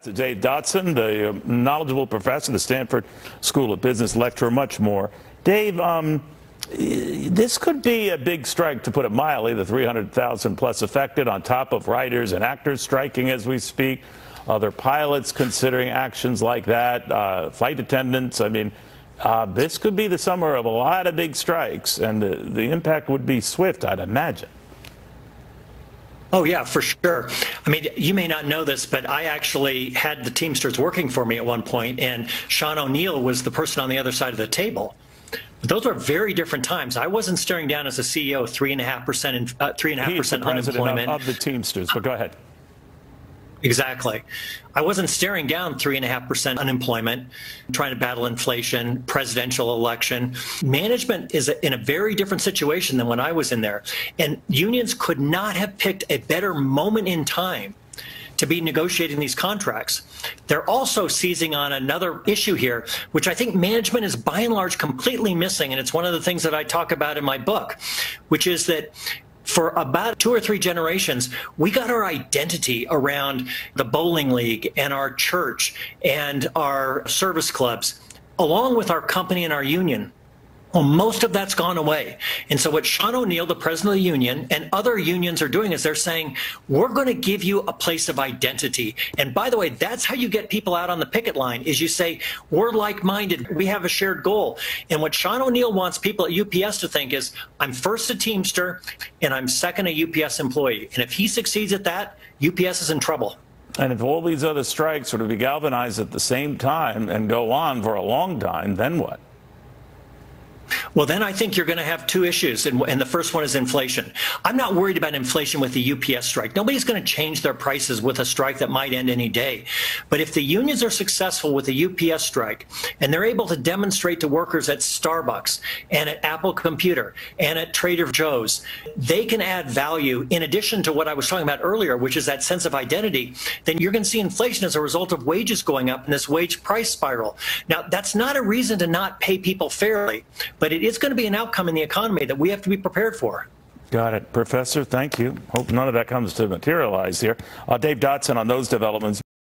To Dave Dodson, the knowledgeable professor at the Stanford School of Business, lecturer, much more. Dave, this could be a big strike, to put it mildly, the 300,000 plus affected, on top of writers and actors striking as we speak, other pilots considering actions like that, flight attendants. I mean, this could be the summer of a lot of big strikes, and the impact would be swift, I'd imagine. Oh, yeah, for sure. I mean, you may not know this, but I actually had the Teamsters working for me at one point, and Sean O'Neill was the person on the other side of the table. But those were very different times. I wasn't staring down as a CEO 3.5% unemployment of the Teamsters. But go ahead. Exactly. I wasn't staring down 3.5% unemployment, trying to battle inflation, presidential election. Management is in a very different situation than when I was in there. And unions could not have picked a better moment in time to be negotiating these contracts. They're also seizing on another issue here, which I think management is by and large completely missing. And it's one of the things that I talk about in my book, which is that for about 2 or 3 generations, we got our identity around the bowling league and our church and our service clubs, along with our company and our union. Well, most of that's gone away. And so what Sean O'Neill, the president of the union, and other unions are doing is they're saying, we're going to give you a place of identity. And by the way, that's how you get people out on the picket line, is you say, we're like-minded, we have a shared goal. And what Sean O'Neill wants people at UPS to think is, I'm first a Teamster and I'm second a UPS employee. And if he succeeds at that, UPS is in trouble. And if all these other strikes sort of be galvanized at the same time and go on for a long time, then what? Well, then I think you're going to have 2 issues, and the first one is inflation. I'm not worried about inflation with the UPS strike. Nobody's going to change their prices with a strike that might end any day. But if the unions are successful with the UPS strike, and they're able to demonstrate to workers at Starbucks and at Apple Computer and at Trader Joe's, they can add value in addition to what I was talking about earlier, which is that sense of identity, then you're going to see inflation as a result of wages going up in this wage price spiral. Now, that's not a reason to not pay people fairly, but it is going to be an outcome in the economy that we have to be prepared for. Got it. Professor, thank you. Hope none of that comes to materialize here. Dave Dodson on those developments.